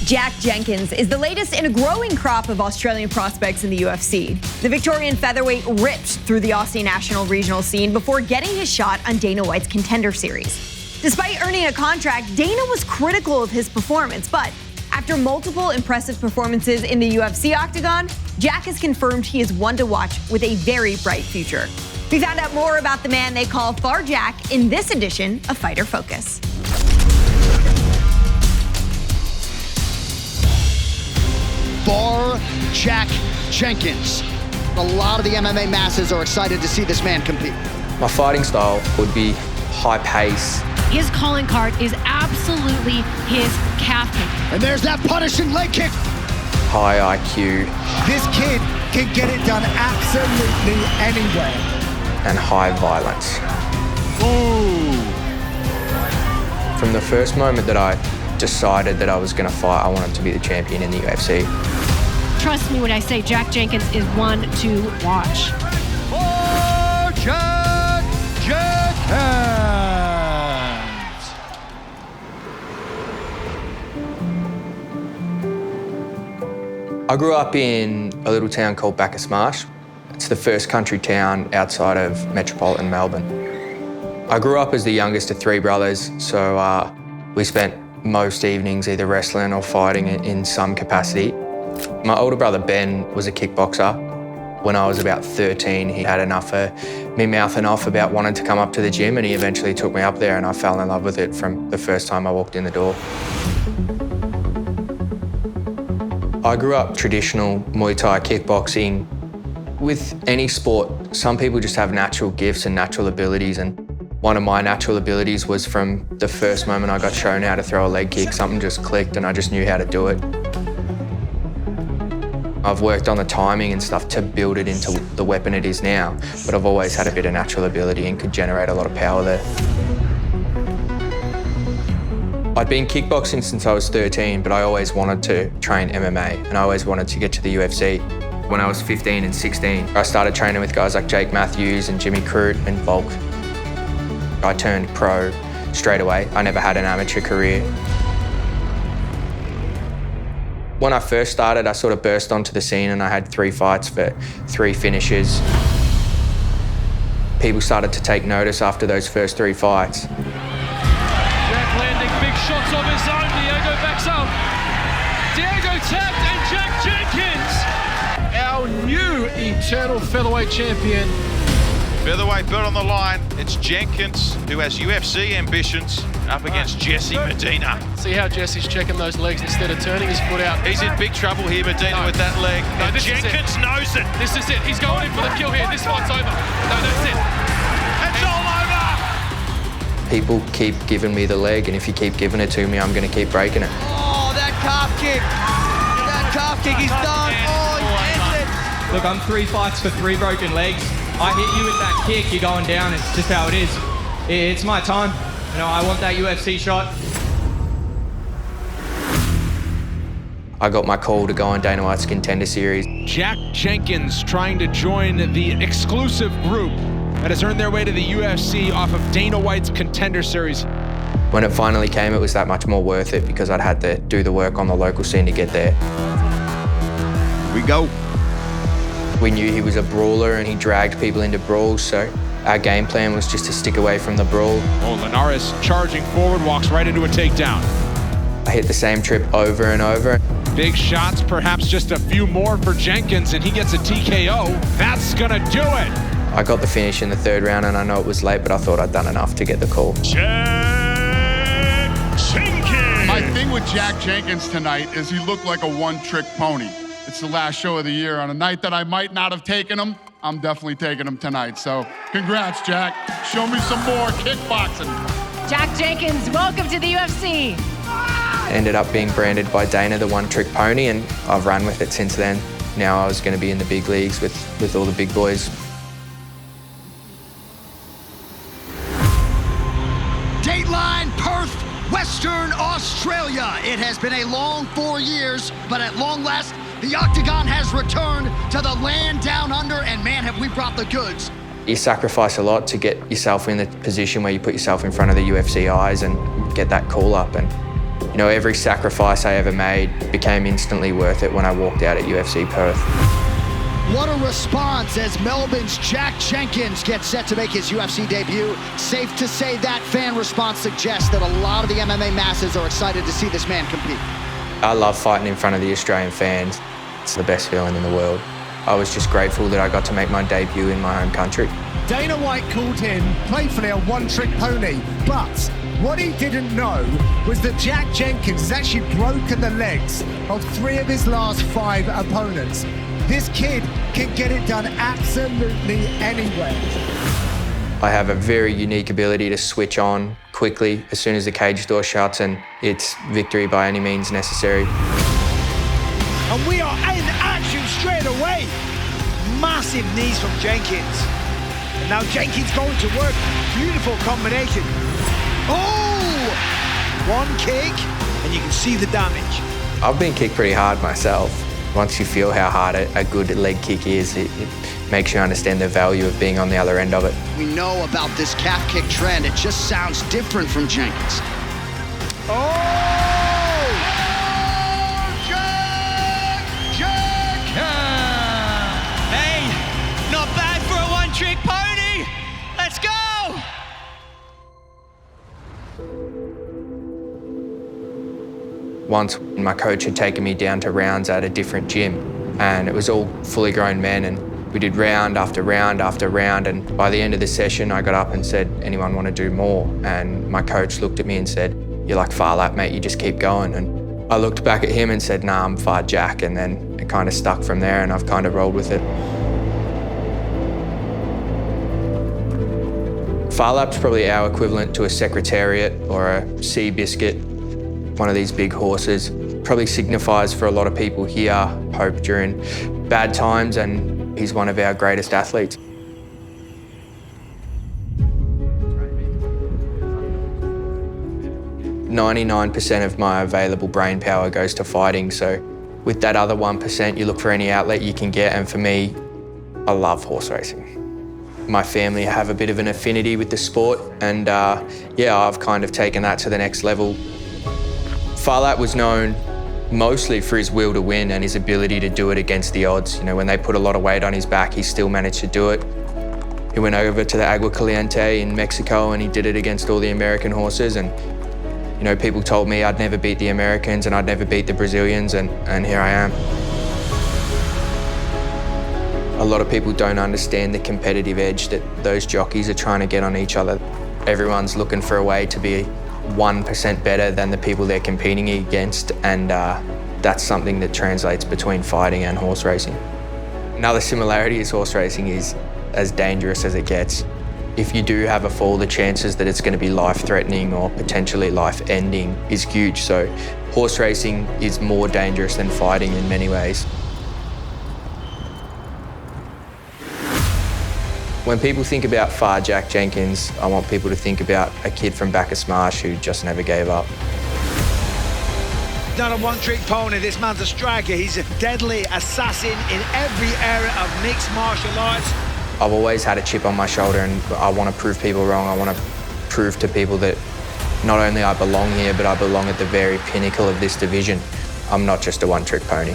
Jack Jenkins is the latest in a growing crop of Australian prospects in the UFC. The Victorian featherweight ripped through the Aussie national regional scene before getting his shot on Dana White's Contender Series. Despite earning a contract, Dana was critical of his performance, but after multiple impressive performances in the UFC Octagon, Jack has confirmed he is one to watch with a very bright future. We found out more about the man they call Phar Jack in this edition of Fighter Focus. Phar Jack Jenkins. A lot of the MMA masses are excited to see this man compete. My fighting style would be high pace. His calling card is absolutely his calf kick. And there's that punishing leg kick. High IQ. This kid can get it done absolutely anywhere. And high violence. Ooh. From the first moment that I decided that I was going to fight, I wanted to be the champion in the UFC. Trust me when I say Jack Jenkins is one to watch. Phar Jack Jenkins. I grew up in a little town called Bacchus Marsh. It's the first country town outside of metropolitan Melbourne. I grew up as the youngest of three brothers, so we spent most evenings either wrestling or fighting in some capacity. My older brother Ben was a kickboxer. When I was about 13, he had enough of me mouthing off about wanting to come up to the gym, and he eventually took me up there, and I fell in love with it from the first time I walked in the door. I grew up traditional Muay Thai kickboxing. With any sport, some people just have natural gifts and natural abilities, and one of my natural abilities was from the first moment I got shown how to throw a leg kick, something just clicked and I just knew how to do it. I've worked on the timing and stuff to build it into the weapon it is now, but I've always had a bit of natural ability and could generate a lot of power there. I'd been kickboxing since I was 13, but I always wanted to train MMA and I always wanted to get to the UFC. When I was 15 and 16, I started training with guys like Jake Matthews and Jimmy Crute and Volk. I turned pro straight away. I never had an amateur career. When I first started, I sort of burst onto the scene and I had 3 fights for 3 finishes. People started to take notice after those first 3 fights. Jack landing big shots of his own. Diego backs up. Diego tapped and Jack Jenkins, our new eternal featherweight champion. Featherweight belt on the line. It's Jenkins, who has UFC ambitions, up against Jesse Medina. See how Jesse's checking those legs instead of turning his foot out. He's in big trouble here, Medina, with that leg. No, and Jenkins knows it. This is it. He's going in for the kill here. This fight's over. No, that's it. It's all over. People keep giving me the leg, and if you keep giving it to me, I'm going to keep breaking it. Oh, that calf kick. That calf kick, he's done. Oh, he ends it. Look, I'm 3 fights for 3 broken legs. I hit you with that kick, you're going down. It's just how it is. It's my time. You know, I want that UFC shot. I got my call to go on Dana White's Contender Series. Jack Jenkins trying to join the exclusive group that has earned their way to the UFC off of Dana White's Contender Series. When it finally came, it was that much more worth it because I'd had to do the work on the local scene to get there. We go. We knew he was a brawler and he dragged people into brawls, so our game plan was just to stick away from the brawl. Oh, Linares charging forward, walks right into a takedown. I hit the same trip over and over. Big shots, perhaps just a few more for Jenkins, and he gets a TKO. That's gonna do it. I got the finish in the 3rd round, and I know it was late, but I thought I'd done enough to get the call. Jack Jenkins. My thing with Jack Jenkins tonight is he looked like a one-trick pony. It's the last show of the year. On a night that I might not have taken him, I'm definitely taking him tonight. So congrats, Jack. Show me some more kickboxing. Jack Jenkins, welcome to the UFC. Ended up being branded by Dana the one-trick pony, and I've run with it since then. Now I was going to be in the big leagues with all the big boys. Dateline, Perth, Western Australia. It has been a long 4 years, but at long last, the Octagon has returned to the land down under, and man, have we brought the goods. You sacrifice a lot to get yourself in the position where you put yourself in front of the UFC eyes and get that call up. And You know, every sacrifice I ever made became instantly worth it when I walked out at UFC Perth. What a response as Melbourne's Jack Jenkins gets set to make his UFC debut. Safe to say that fan response suggests that a lot of the MMA masses are excited to see this man compete. I love fighting in front of the Australian fans. It's the best feeling in the world. I was just grateful that I got to make my debut in my home country. Dana White called him playfully a one-trick pony, but what he didn't know was that Jack Jenkins has actually broken the legs of 3 of his last 5 opponents. This kid can get it done absolutely anywhere. I have a very unique ability to switch on quickly as soon as the cage door shuts, and it's victory by any means necessary. And we are in action straight away. Massive knees from Jenkins. And now Jenkins going to work. Beautiful combination. Oh! One kick, and you can see the damage. I've been kicked pretty hard myself. Once you feel how hard a good leg kick is, it makes you understand the value of being on the other end of it. We know about this calf kick trend. It just sounds different from Jenkins. Hey, not bad for a one-trick pony. Let's go. Once my coach had taken me down to rounds at a different gym, and it was all fully grown men, and we did round after round after round, and by the end of the session I got up and said, anyone want to do more? And my coach looked at me and said, you're like Phar Lap, mate, you just keep going. And I looked back at him and said, nah, I'm Phar Jack, and then it kind of stuck from there, and I've kind of rolled with it. Phar Lap's probably our equivalent to a Secretariat or a Seabiscuit, one of these big horses. Probably signifies for a lot of people here hope during bad times, and he's one of our greatest athletes. "99% of my available brain power goes to fighting, so with that other 1%, you look for any outlet you can get, and for me, I love horse racing. My family have a bit of an affinity with the sport, and yeah, I've kind of taken that to the next level. Phar Lap was known mostly for his will to win and his ability to do it against the odds. You know, when they put a lot of weight on his back, he still managed to do it. He went over to the Agua Caliente in Mexico and he did it against all the American horses, and you know, people told me I'd never beat the Americans and I'd never beat the Brazilians, and here I am. A lot of people don't understand the competitive edge that those jockeys are trying to get on each other. Everyone's looking for a way to be 1% better than the people they're competing against, and that's something that translates between fighting and horse racing. Another similarity is horse racing is as dangerous as it gets. If you do have a fall, the chances that it's going to be life-threatening or potentially life-ending is huge. So horse racing is more dangerous than fighting in many ways. When people think about Phar Jack Jenkins, I want people to think about a kid from Bacchus Marsh who just never gave up. Not a one-trick pony, this man's a striker. He's a deadly assassin in every area of mixed martial arts. I've always had a chip on my shoulder, and I want to prove people wrong. I want to prove to people that not only I belong here, but I belong at the very pinnacle of this division. I'm not just a one-trick pony.